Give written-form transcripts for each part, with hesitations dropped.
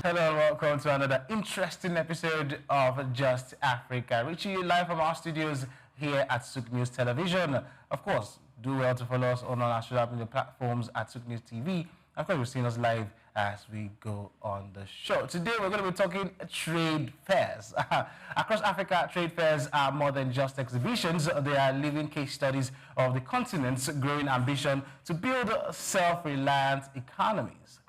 Hello and welcome to another interesting episode of Just Africa, reaching you live from our studios here at SOUQ News Television. Of course, do well to follow us on our social media platforms at SOUQ News TV. Of course, you're seeing us live as we go on the show. Today, we're going to be talking trade fairs. Across Africa, trade fairs are more than just exhibitions. They are living case studies of the continent's growing ambition to build self-reliant economies.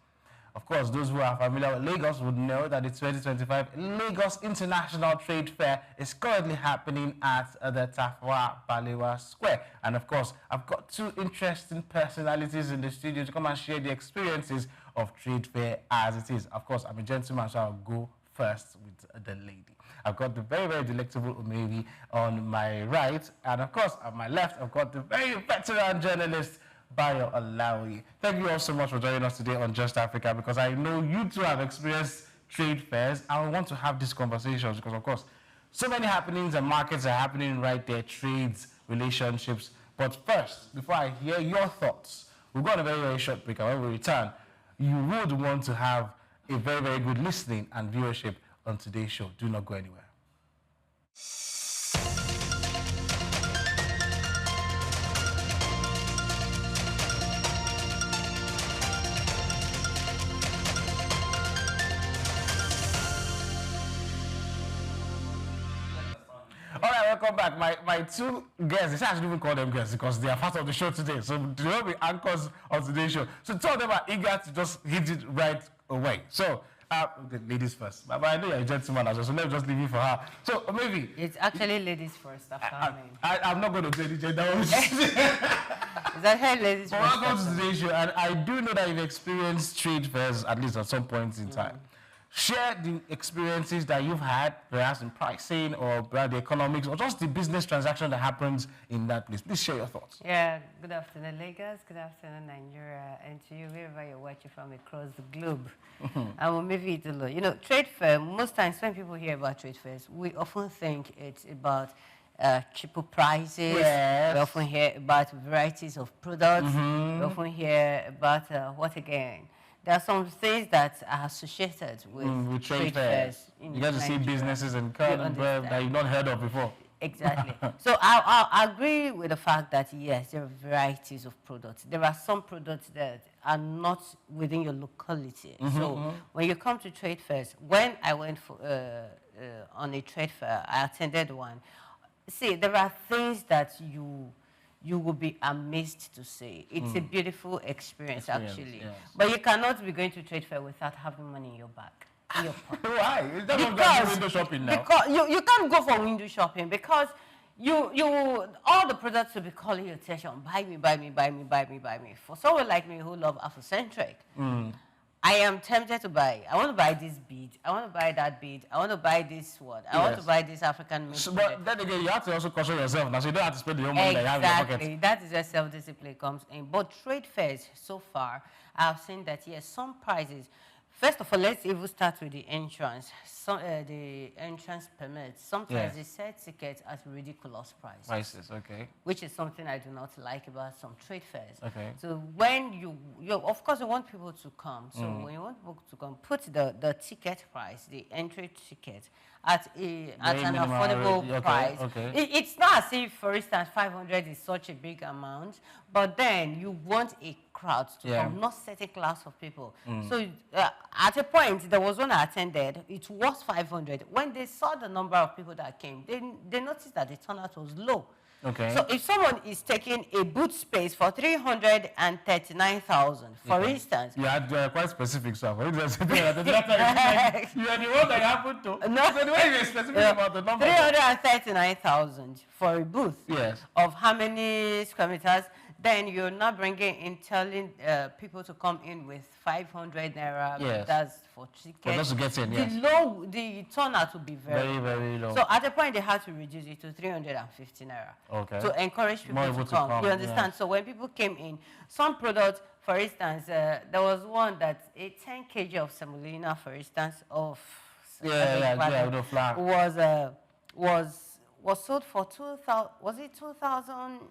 Of course, those who are familiar with Lagos would know that the 2025 Lagos International Trade Fair is currently happening at the Tafawa Balewa Square. And of course, I've got two interesting personalities in the studio to come and share the experiences of trade fair as it is. Of course, I'm a gentleman, so I'll go first with the lady. I've got the very, very delectable Umeri on my right. And of course, on my left, I've got the very veteran journalist, Bayo Olaoye. Thank you all so much for joining us today on Just Africa, because I know you two have experienced trade fairs and we want to have these conversations because, of course, so many happenings and markets are happening right there, trades, relationships. But first, before I hear your thoughts, we'll go on a very, very short break, and when we return, you would want to have a very, very good listening and viewership on today's show. Do not go anywhere. All right, welcome back. My two guests, I shouldn't even call them guests because they are part of the show today. So they will be anchors on today's show. So two of them are eager to just hit it right away. So, the ladies first. But I know you're a gentleman as well, so let me just leave you for her. So maybe it's actually ladies first after men. I'm not going to say the gender. Is that how ladies first? Welcome to today's show, and I do know that you've experienced trade fairs at least at some point in time. Share the experiences that you've had, perhaps in pricing or perhaps the economics or just the business transaction that happens in that place. Please share your thoughts. Yeah, good afternoon, Lagos. Good afternoon, Nigeria. And to you, wherever you're watching from across the globe. I will maybe it alone. You know, trade fair, most times when people hear about trade fairs, we often think it's about cheaper prices. Yes. We often hear about varieties of products. We often hear about what again? There are some things that are associated with trade fairs. You get to see businesses and that you've not heard of before. Exactly. So I agree with the fact that, yes, there are varieties of products. There are some products that are not within your locality. So when you come to trade fairs, when I went for, on a trade fair, I attended one. See, there are things that you will be amazed to see. It's a beautiful experience actually. Yes. But you cannot be going to trade fair without having money in your bag. In your pocket. Why? Is that not window shopping now? Because you can't go for window shopping because all the products will be calling your attention. Buy me, buy me, buy me, buy me, buy me. For someone like me who love Afrocentric, I am tempted to buy. I want to buy this bead. I want to buy that bead. I want to buy this one. I want to buy this African made. So, but then again, you have to also control yourself now, so you don't have to spend your own money that you have in your pocket. Exactly. That is where self-discipline comes in. But trade fairs, so far, I've seen that, yes, some prices. First of all, let's even start with the entrance. The entrance permits. Sometimes they sell tickets at ridiculous prices. Okay. Which is something I do not like about some trade fairs. Okay. So when you of course, you want people to come. So when you want people to come, put the ticket price, the entry ticket, at an affordable price. Okay. It's not as if, for instance, 500 is such a big amount, but then you want a crowd to come, not certain class of people. So at a point, there was one I attended, it was 500. When they saw the number of people that came, they noticed that the turnout was low. Okay. So if someone is taking a booth space for 339,000, for instance. You are quite specific, sir. You are the one that you happen to. No. So the way you're specific about the number. 339,000 for a booth. Yes. Of how many square meters? Then you're not bringing in, telling people to come in with 500 naira. Yes. That's for tickets. For those to get in, yes. The turnout will be very, very low. So at a point, they had to reduce it to 350 naira. Okay. To encourage people to come. You understand? So when people came in, some products, for instance, there was one that a 10 kg of semolina, for instance, of flour was sold for 2,000. Was it 2,000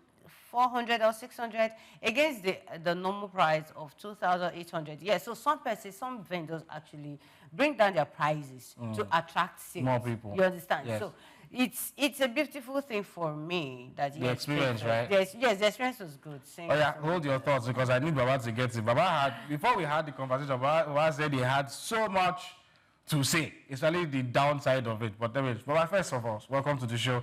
400 or 600 against the normal price of 2,800. Yes, so some persons, some vendors actually bring down their prices to attract sales. More people. You understand? Yes. So it's a beautiful thing for me that The experience, right? Yes, the experience was good. Oh yeah, hold your thoughts because I need Baba to get it. Baba had, before we had the conversation, Baba said he had so much to say, especially the downside of it. But there is. Baba, first of all, welcome to the show.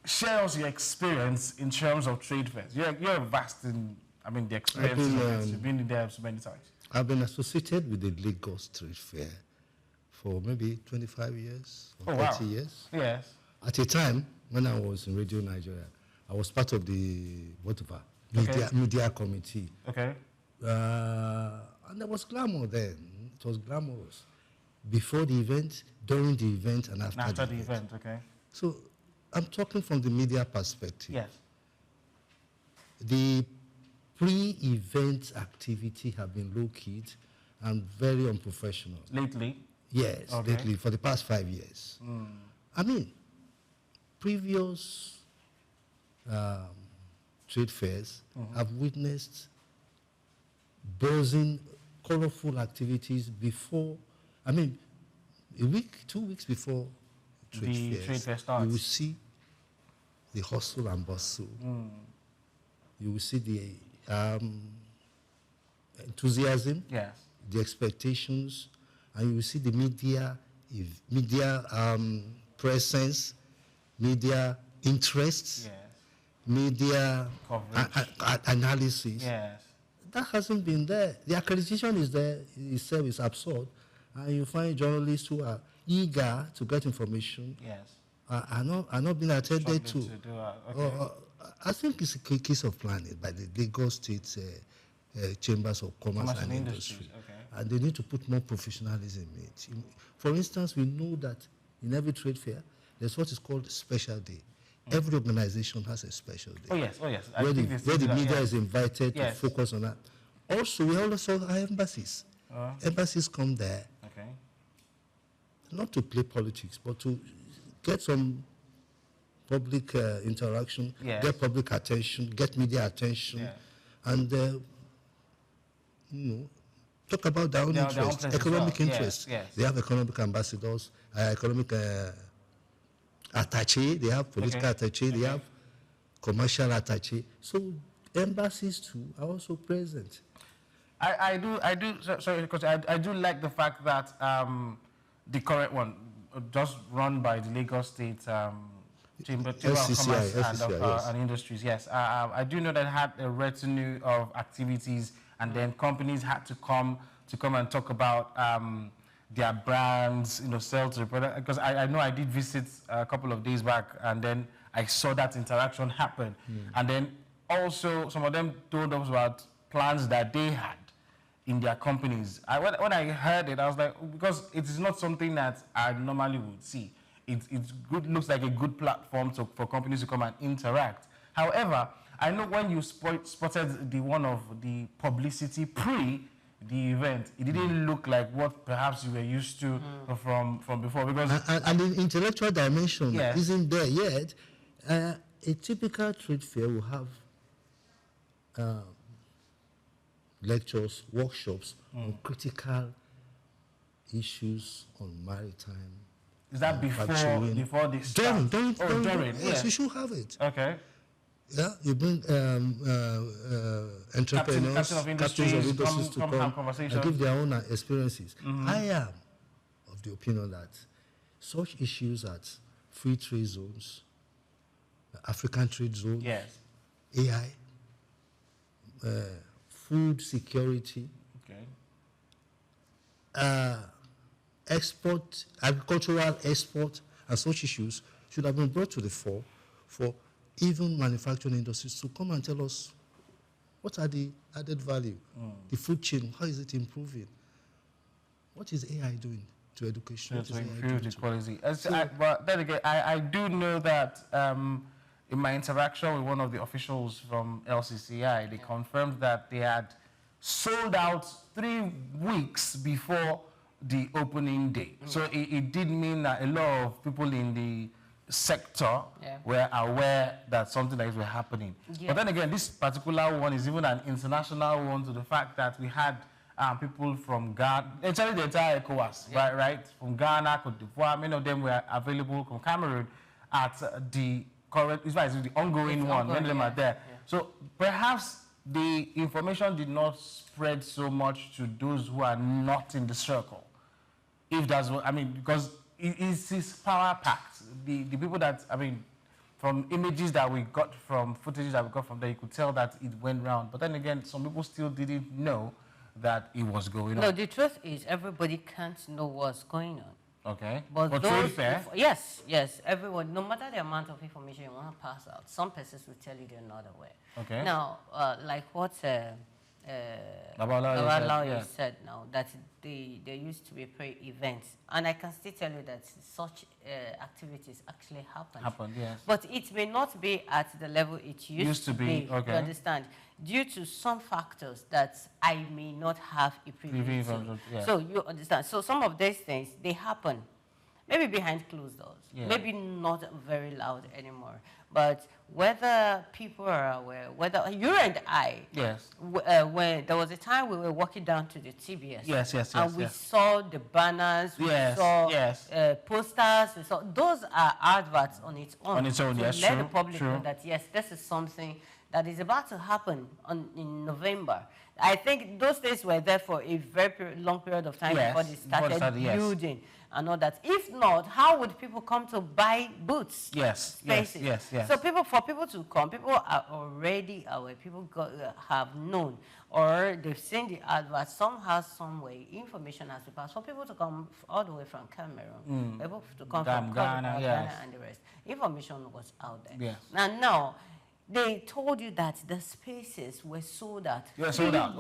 Share us your experience in terms of trade fairs. You're vast in, I mean, the experience. You've been there so many times. I've been associated with the Lagos Trade Fair for maybe 25 years or 30 years. Yes. At a time, when I was in Radio Nigeria, I was part of the media committee. Okay. And there was glamour then. It was glamorous. Before the event, during the event, and after the event. Okay. So I'm talking from the media perspective. Yes. The pre-event activity have been low-key and very unprofessional. Lately? Yes, okay. lately, for the past 5 years. I mean, previous trade fairs have witnessed buzzing, colorful activities before, I mean, a week, 2 weeks before trade fair starts. You will see the hustle and bustle. You will see the enthusiasm, yes, the expectations, and you will see the media presence, media interests, yes, media analysis. Yes. That hasn't been there. The accreditation is there itself is absurd, and you find journalists who are eager to get information. Yes. Are not being attended to. Okay. I think it's a case of planning by the Lagos State Chambers of Commerce and Industry. Okay. And they need to put more professionalism in it. For instance, we know that in every trade fair, there's what is called special day. Every organization has a special day. Oh yes. Where the media is invited to focus on that. Also, we also have embassies. Embassies come there, not to play politics, but to get some public interaction, get public attention, get media attention, and talk about their own interests, economic interests. Yes. They have economic ambassadors, economic attaché, they have political attaché, they have commercial attaché. So embassies too are also present. I do. Sorry, because I do like the fact that the current one, just run by the Lagos State Chamber of Commerce and Industries. Yes, I do know that it had a retinue of activities, and then companies had to come and talk about their brands, sell to the product. Because I know I did visit a couple of days back, and then I saw that interaction happen, and then also some of them told us about plans that they had in their companies. When I heard it, I was like, because it is not something that I normally would see. It's good, looks like a good platform for companies to come and interact. However, I know when you spotted the one of the publicity pre the event, it didn't look like what perhaps you were used to from before. Because and the intellectual dimension isn't there yet. A typical trade fair will have lectures, workshops on critical issues on maritime. Is that before they start? During. Yes, you should have it. Okay. Yeah, you bring entrepreneurs, captains of industries to come and give their own experiences. I am of the opinion that such issues as free trade zones, African trade zones, AI, food security, export, agricultural export, and such issues should have been brought to the fore for even manufacturing industries to come and tell us what are the added value, the food chain, how is it improving, what is AI doing to education, to improve the quality. But then again, I do know that in my interaction with one of the officials from LCCI, they confirmed that they had sold out 3 weeks before the opening day. So it did mean that a lot of people in the sector were aware that something like this was happening. But then again, this particular one is even an international one, to the fact that we had people from Ghana, actually the entire ECOWAS, right? From Ghana, Cote d'Ivoire, many of them were available from Cameroon at the current, it's the ongoing one, many of them are there. So perhaps the information did not spread so much to those who are not in the circle. If that's what, I mean, because it's power packed. The people that, I mean, from images that we got from, footages that we got from there, you could tell that it went round. But then again, some people still didn't know that it was going on. No, the truth is everybody can't know what's going on. Okay. But trade fair? Yes, everyone, no matter the amount of information you want to pass out, some persons will tell you they're not aware. Okay. Now, like what Bayo Olaoye said now, that there used to be pre-events, and I can still tell you that such activities actually happened. Yes. But it may not be at the level it used to be. Okay. You understand? Due to some factors that I may not have a preview to. Yeah. So you understand. So some of these things, they happen, maybe behind closed doors, maybe not very loud anymore. But whether people are aware, whether you and I, when there was a time we were walking down to the TBS, and we saw the banners, we saw posters, we saw, those are adverts on its own. To let the public know that yes, this is something that is about to happen in November. I think those days were there for a very long period of time before they started building and all that. If not, how would people come to buy booths? Spaces? So for people to come, people are already aware. People have known, or they've seen the advert somehow, some way. Information has to pass for people to come all the way from Cameroon, people to come from Ghana and the rest. Information was out there. And now, they told you that the spaces were sold out. Sold out.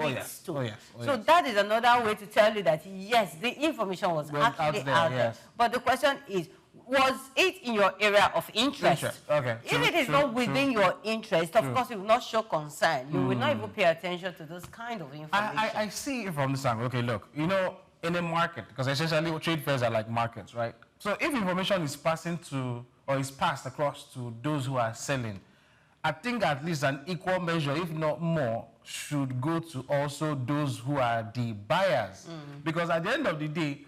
So that is another way to tell you that, yes, the information was actually out there. But the question is, was it in your area of interest? If it is not within your interest, of course, you will not show concern. You will not even pay attention to those kind of information. I see it from this angle. Okay, look, you know, in a market, because essentially trade fairs are like markets, right? So if information is passing to, or is passed across to those who are selling, I think at least an equal measure, if not more, should go to also those who are the buyers. Because at the end of the day,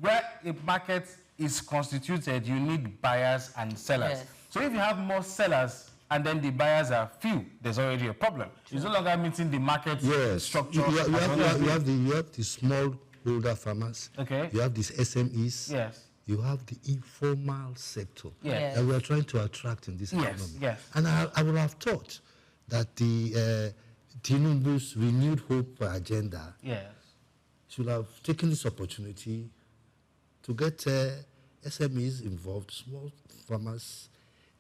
where a market is constituted, you need buyers and sellers. So if you have more sellers and then the buyers are few, there's already a problem. It's no longer meeting the market structure. You have the smallholder farmers. You have these SMEs. You have the informal sector that we are trying to attract in this economy. And I would have thought that the Tinubu's renewed hope agenda should have taken this opportunity to get SMEs involved, small farmers.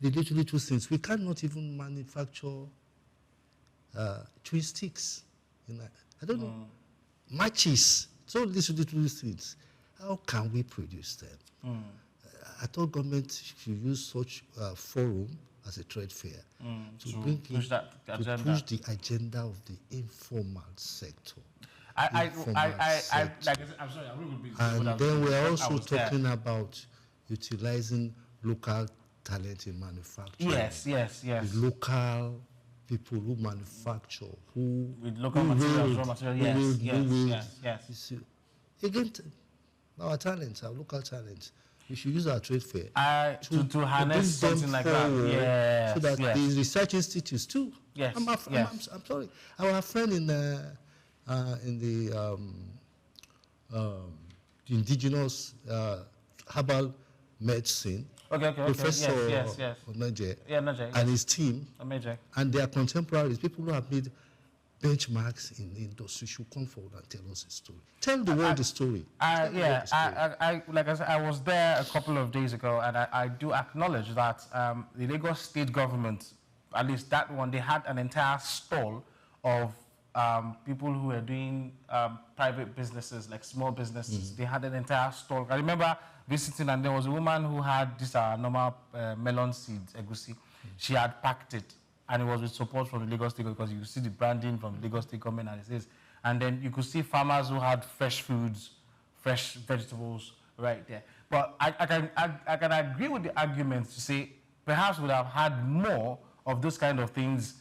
They literally two things. We cannot even manufacture chewing sticks. I don't know. Matches. So these little things. How can we produce them? I thought government should use such forum as a trade fair to push the agenda of the informal sector. I'm sorry, I'm really busy. And then we're also talking about utilizing local talent in manufacturing. Yes. The local people who manufacture, with local materials, raw materials. Yes. Again, our talents, our local talents, we should use our trade fair to harness something like that. So that the research institutes too. I'm sorry. Our friend in the indigenous herbal medicine, Professor Omeje, and his team, and their contemporaries, people who have made benchmarks in the industry, should come forward and tell us a story. Tell the world the story. Like I said, I was there a couple of days ago, and I do acknowledge that the Lagos state government, at least that one, they had an entire stall of people who were doing private businesses, like small businesses. They had an entire stall. I remember visiting, and there was a woman who had this normal melon seeds, egusi. She had packed it, and it was with support from the Lagos State, because you see the branding from the Lagos State government, and it says, and then you could see farmers who had fresh foods, fresh vegetables right there. But I can agree with the argument to say perhaps we would have had more of those kind of things,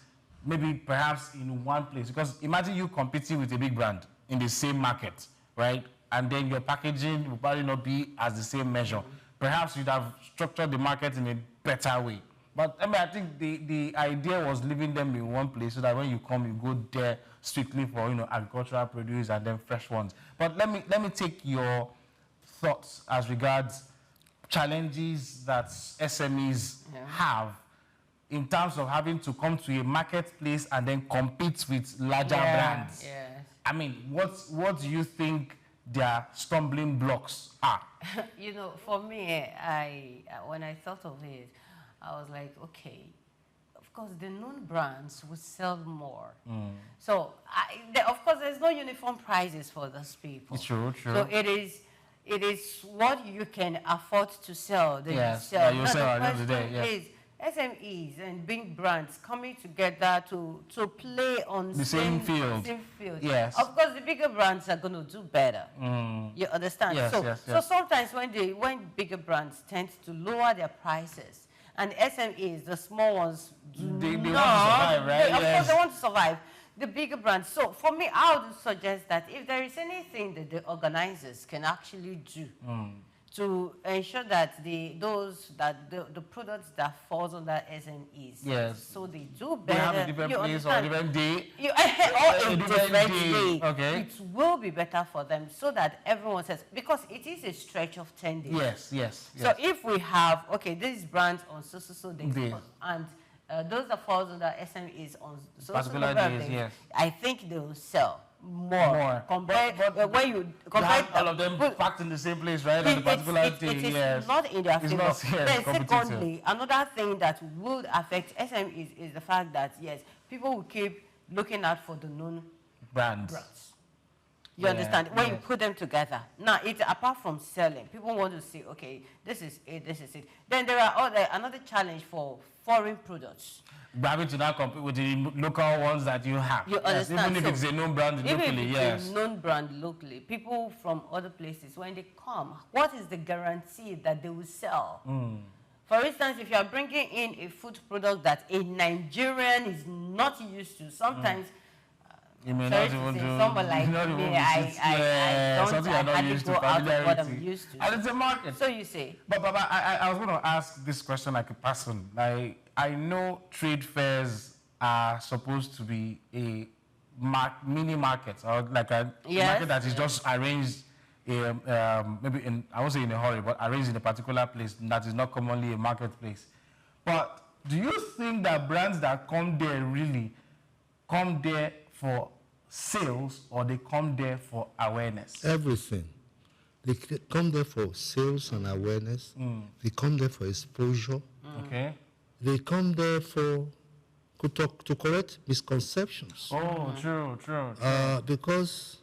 maybe perhaps in one place. Because imagine you competing with a big brand in the same market, right? And then your packaging will probably not be as the same measure. Perhaps you'd have structured the market in a better way. But I mean, I think the idea was leaving them in one place so that when you come, you go there strictly for agricultural produce and then fresh ones. But let me take your thoughts as regards challenges that SMEs have in terms of having to come to a marketplace and then compete with larger brands. Yes. I mean, what do you think their stumbling blocks are? For me, when I thought of it, I was like, okay, of course, the known brands would sell more. So, of course, there's no uniform prices for those people. True. So it is what you can afford to sell that you sell. That you sell at the end of the day. Is SMEs and big brands coming together to play on the same field. Yes. Of course, the bigger brands are going to do better. You understand? Yes, so sometimes when bigger brands tend to lower their prices, and SMEs, the small ones, they want to survive, right? Of course, they want to survive. The bigger brands. So for me, I would suggest that if there is anything that the organizers can actually do to ensure that the products that falls under SMEs, so they do better. You have a different place or a different day. Or a different day. Okay. It will be better for them so that everyone says, because it is a stretch of 10 days. Yes. So if we have, these brands on so days, and those that falls under SMEs on particular days, yes. I think they will sell more. Compared when you compare all of them packed in the same place, right? On the particular day, it is not in their favor. Then secondly, another thing that would affect SMEs is the fact that people will keep looking out for the known brands. You understand? When you put them together. Now, it's apart from selling. People want to see, okay, this is it, this is it. Then there are another challenge for foreign products. Having to now compete with the local ones that you have. You understand? Even if it's a known brand locally, Even if it's a known brand locally, people from other places, when they come, what is the guarantee that they will sell? For instance, if you are bringing in a food product that a Nigerian is not used to, sometimes you may not even do someone like me, I hardly go out of what I'm used to. And it's a market. So you say. But Baba, I was going to ask this question like a person. I know trade fairs are supposed to be a mini market, or like a market that is just arranged, maybe I won't say in a hurry, but arranged in a particular place that is not commonly a marketplace. But do you think that brands that come there really come there for sales, or they come there for awareness? Everything. They come there for sales and awareness. They come there for exposure. Okay. They come there to correct misconceptions. Oh, true. Because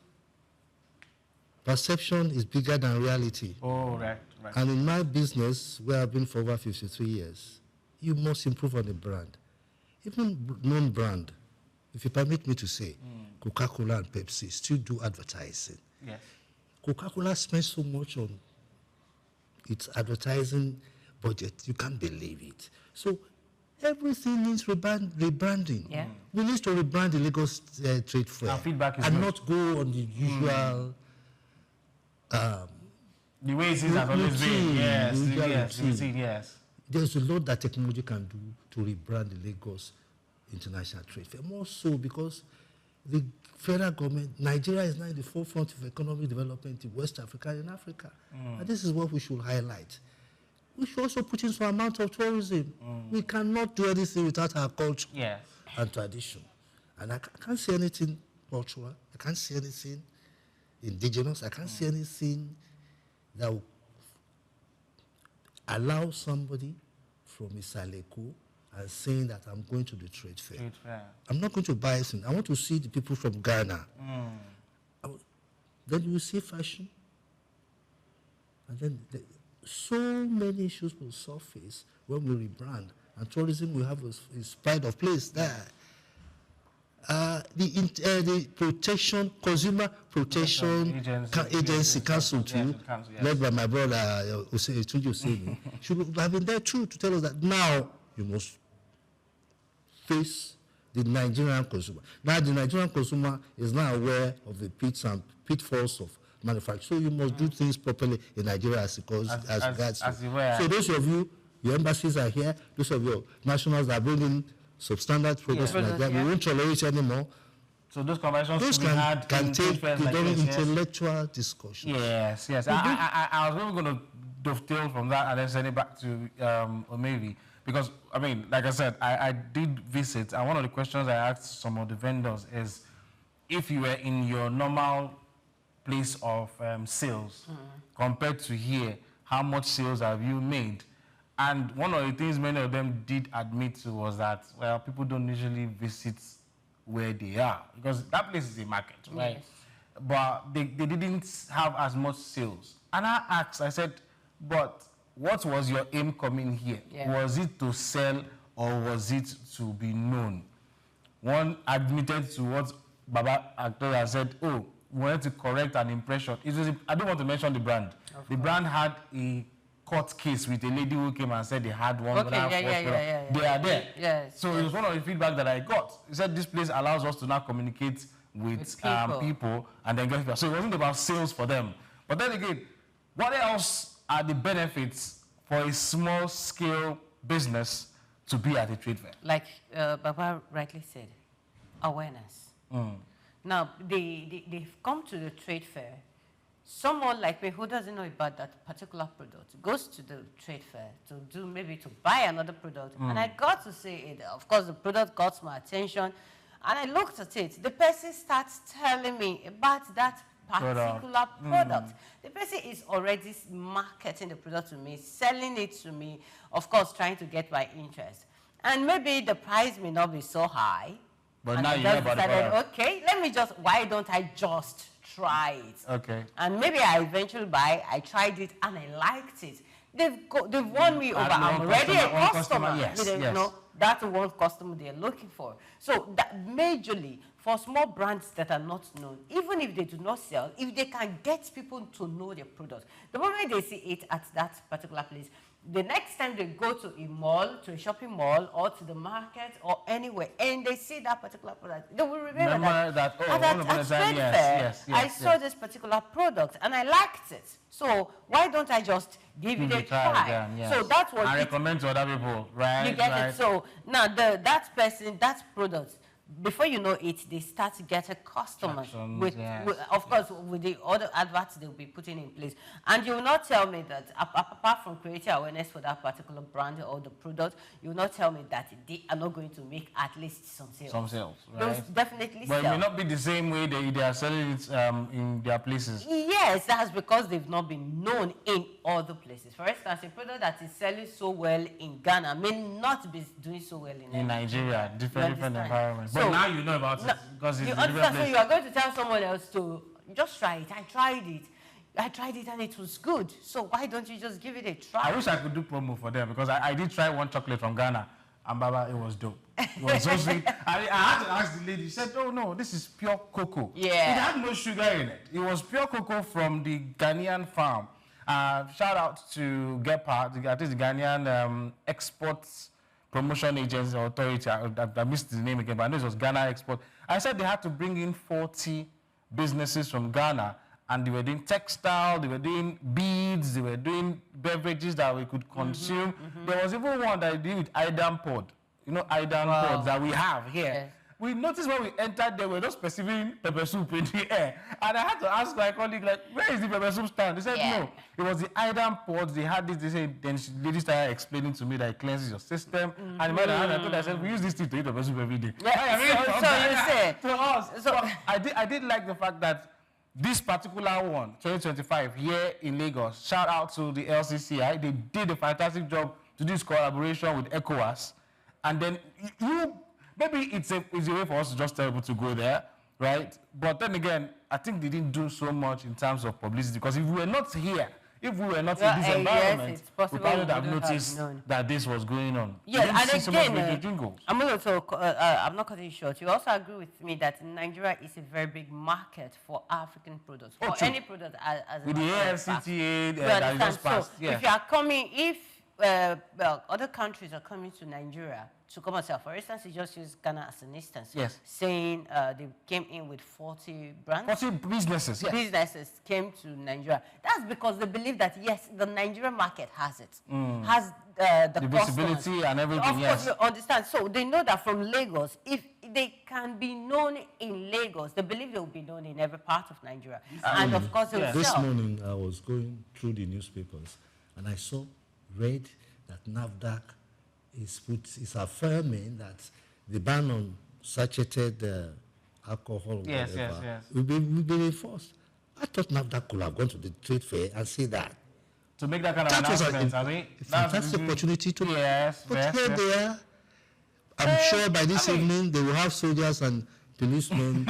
perception is bigger than reality. Oh, right. And in my business, where I've been for over 53 years, you must improve on the brand. Even known brand, if you permit me to say, Coca-Cola and Pepsi still do advertising. Yes. Coca-Cola spends so much on its advertising budget, you can't believe it. So everything needs rebranding. Yeah. We need to rebrand the Lagos Trade Fair. Our feedback is and good. not go on the usual the way it has always been. Yes. There's a lot that technology can do to rebrand the Lagos International Trade Fair. More so because the federal government, Nigeria is now in the forefront of economic development in West Africa and in Africa. And this is what we should highlight. We should also put in some amount of tourism. We cannot do anything without our culture and tradition. And I can't see anything cultural. I can't see anything indigenous. I can't see anything that will allow somebody from Isaleko and saying that I'm going to the trade fair. I'm not going to buy anything. I want to see the people from Ghana. Then you will see fashion. And then so many issues will surface when we rebrand. And tourism will have its pride of place there. the protection, consumer protection agency council too, led by my brother Tunji Oseni, should have been there too to tell us that now you must face the Nigerian consumer. Now the Nigerian consumer is now aware of the pitfalls of manufacturing, so you must do things properly in Nigeria as regards. So those of you, your embassies are here, those of your nationals are bringing substandard products like that. We won't tolerate anymore. So those conversations can take the intellectual discussion. Yes. I was really going to dovetail from that and then send it back to Omeri. Because, I mean, like I said, I did visit, and one of the questions I asked some of the vendors is, if you were in your normal place of sales compared to here, how much sales have you made? And one of the things many of them did admit to was that, well, people don't usually visit where they are because that place is a market, right? Yes. But they didn't have as much sales. And I asked, I said, but what was your aim coming here? Yeah. Was it to sell or was it to be known? One admitted to what Baba Actoya said, oh, we wanted to correct an impression. I don't want to mention the brand. The brand had a court case with a lady who came and said they had one. They are there. Yes, so it was one of the feedback that I got. He said this place allows us to now communicate with people and then get people. So it wasn't about sales for them. But then again, what else are the benefits for a small scale business to be at a trade fair? Like Baba rightly said, awareness. Now, they've come to the trade fair. Someone like me who doesn't know about that particular product goes to the trade fair to buy another product. And I got to see it. Of course, the product got my attention. And I looked at it. The person starts telling me about that particular product. The person is already marketing the product to me, selling it to me, of course, trying to get my interest. And maybe the price may not be so high. But now you know about it. Okay, why don't I just try it? Okay. And maybe I eventually buy, I tried it and I liked it. They've won me over. I'm already a customer. Yes. You know, that's one customer they're looking for. So that majorly, for small brands that are not known, even if they do not sell, if they can get people to know their product, the moment they see it at that particular place, the next time they go to a mall, to a shopping mall, or to the market, or anywhere, and they see that particular product, they will remember that I saw this particular product, and I liked it. So why don't I just give it a try? So that's what I recommend to other people, right? You get it. So now that product, before you know it, they start to get a customer. Of course, with the other adverts they'll be putting in place. And you will not tell me that, apart from creating awareness for that particular brand or the product, you will not tell me that they are not going to make at least some sales. Some sales, right? Those definitely but it may not be the same way they are selling it in their places. Yes, that's because they've not been known in other places. For instance, a product that is selling so well in Ghana may not be doing so well in Nigeria. Different environments. But now you know about it because it's understand. So you are going to tell someone else to just try it. I tried it and it was good. So why don't you just give it a try? I wish I could do promo for them because I did try one chocolate from Ghana and Baba, it was dope. It was so sweet. I had to ask the lady. She said, "Oh no, this is pure cocoa. Yeah. It had no sugar in it. It was pure cocoa from the Ghanaian farm." Shout out to GEPA, I think the Ghanaian Exports Promotion Agency Authority. I missed the name again, but I know it was Ghana Export. I said they had to bring in 40 businesses from Ghana, and they were doing textile, they were doing beads, they were doing beverages that we could consume. There was even one that I did with Idan Pod. You know, Idan pods that we have here. Yes. We noticed when we entered there, we were just perceiving pepper soup in the air. And I had to ask my colleague, like, where is the pepper soup stand? They said, no, it was the Idan pods. They had this, they said, then the lady started explaining to me that it cleanses your system. And I said, we use this thing to eat pepper soup every day. Yeah. So you said. To us. So I did like the fact that this particular one, 2025, here in Lagos, shout out to the LCCI. They did a fantastic job to do this collaboration with ECOWAS. And then maybe it's a way for us to just tell people to go there, right? But then again, I think they didn't do so much in terms of publicity because if we were not here If we were not in this environment, yes, it's possible we probably would we have wouldn't have noticed known. that this was going on. Yes, You didn't and see so much again, radio jingles. I'm not cutting you short. You also agree with me that Nigeria is a very big market for African products, for true. any product as With the matter of fact. AFCTA You that understand? just passed. So if you are coming, other countries are coming to Nigeria to come and sell. For instance, you just use Ghana as an instance. Yes. Saying they came in with 40 brands. 40 businesses, yes. Businesses came to Nigeria. That's because they believe that, yes, the Nigerian market has it. Has the visibility customers. and everything, Of yes. course, you understand. So they know that from Lagos, if they can be known in Lagos, they believe they will be known in every part of Nigeria. And of course, they will This sell. morning, I was going through the newspapers, and I read that NAFDAC is affirming that the ban on saturated alcohol Yes, whatever, yes. will be enforced. I thought NAFDAC could have gone to the trade fair and say that. To make that kind of That was announcement, a I mean, fantastic opportunity to. Yes, But yes, here yes. they are. I'm sure by this evening they will have soldiers and policemen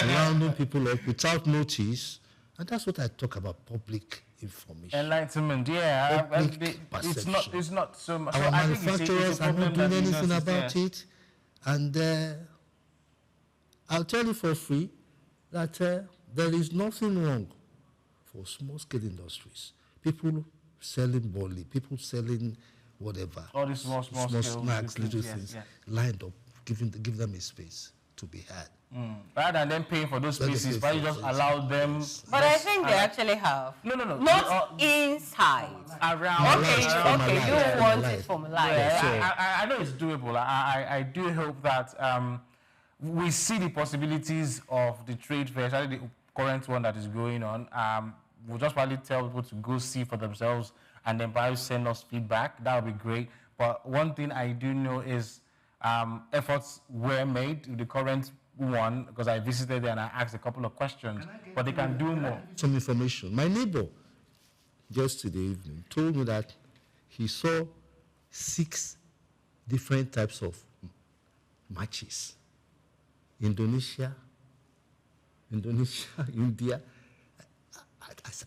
rounding people up without notice. And that's what I talk about, public information. Enlightenment, yeah. Public It's not so much. Our so I think it's manufacturers a are problem not that doing the anything industry- about it. And I'll tell you for free that there is nothing wrong for small-scale industries. People selling barley, people selling whatever. All these small scale snacks, little businesses, things, yes. lined up, give them a space to be had. Rather than them paying for those Let them spaces, pay why you for just it. allow them? But I think they actually have. No. Not inside. Around. Okay, From okay, alive, you from want alive. it from life. Yeah, So- I know it's doable. I do hope that we see the possibilities of the trade fair, especially the current one that is going on. We'll just probably tell people to go see for themselves and then perhaps send us feedback. That would be great. But one thing I do know is efforts were made with the current one, because I visited there and I asked a couple of questions, but they can do more. Some information. My neighbor, yesterday evening, told me that he saw 6 different types of matches. India. I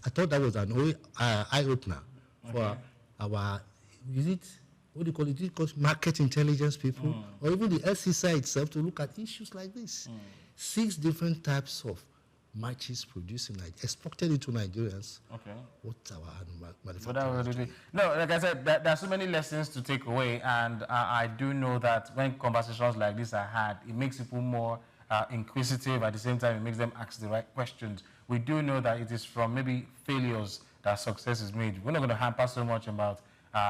thought that was an eye-opener for our, what do you call it? Is it called market intelligence people? Or even the SEC itself to look at issues like this. 6 different types of matches produced in Nigeria, exported into Nigerians. Okay. What our But that manufacturers was do. really, no, like I said, there are so many lessons to take away, and I do know that when conversations like this are had, it makes people more inquisitive. At the same time, it makes them ask the right questions. We do know that it is from maybe failures that success is made. We're not going to hamper so much about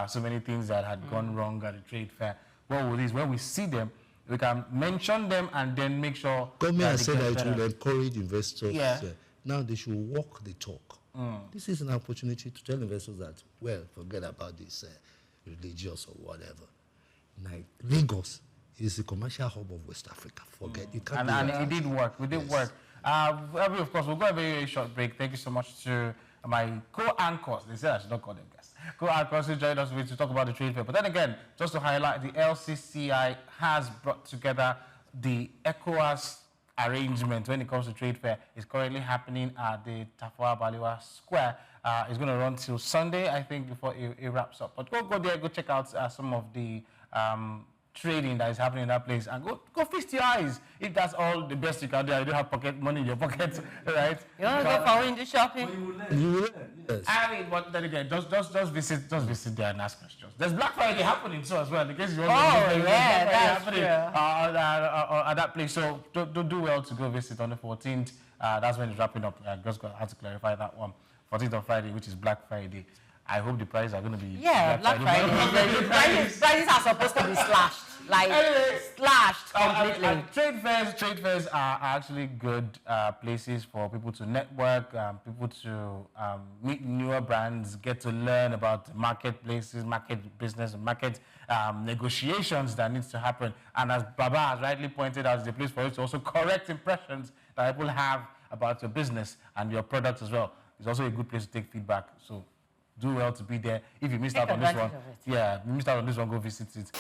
so many things that had gone wrong at the trade fair. What will is when we see them, we can mention them and then make sure. Government has they said get that it will better. encourage investors. Yeah. Now they should walk the talk. This is an opportunity to tell investors that, well, forget about this religious or whatever. Lagos is the commercial hub of West Africa. Forget you can't. do And that. it did work. We did work. Of course, we'll go a very short break. Thank you so much to my co-anchors. They said I should not call them guests. Co-anchors who joined us to talk about the trade fair. But then again, just to highlight, the LCCI has brought together the ECOWAS arrangement when it comes to trade fair. It's currently happening at the Tafawa Balewa Square. It's going to run till Sunday, I think, before it wraps up. But go there, go check out some of the trading that is happening in that place, and go feast your eyes. If that's all the best you can do, you don't have pocket money in your pocket, right? You want to go for window shopping? You will, yes. I mean, but then again, just visit there and ask questions. There's Black Friday happening too as well, in case you want to Oh, There's yeah, Black Friday that's happening, true. at that place. So do well to go visit on the 14th. That's when it's wrapping up. I just had to clarify that one. 14th of Friday, which is Black Friday. I hope the prices are going to be Black Friday. The prices are supposed to be slashed. Slashed completely. Trade fairs are actually good places for people to network, people to meet newer brands, get to learn about marketplaces, market business, market negotiations that needs to happen. And as Baba has rightly pointed out, it's a place for you to also correct impressions that people have about your business and your products as well. It's also a good place to take feedback. So do well to be there. If you missed out on this one, advantage of it. yeah, you missed out on this one, go visit it.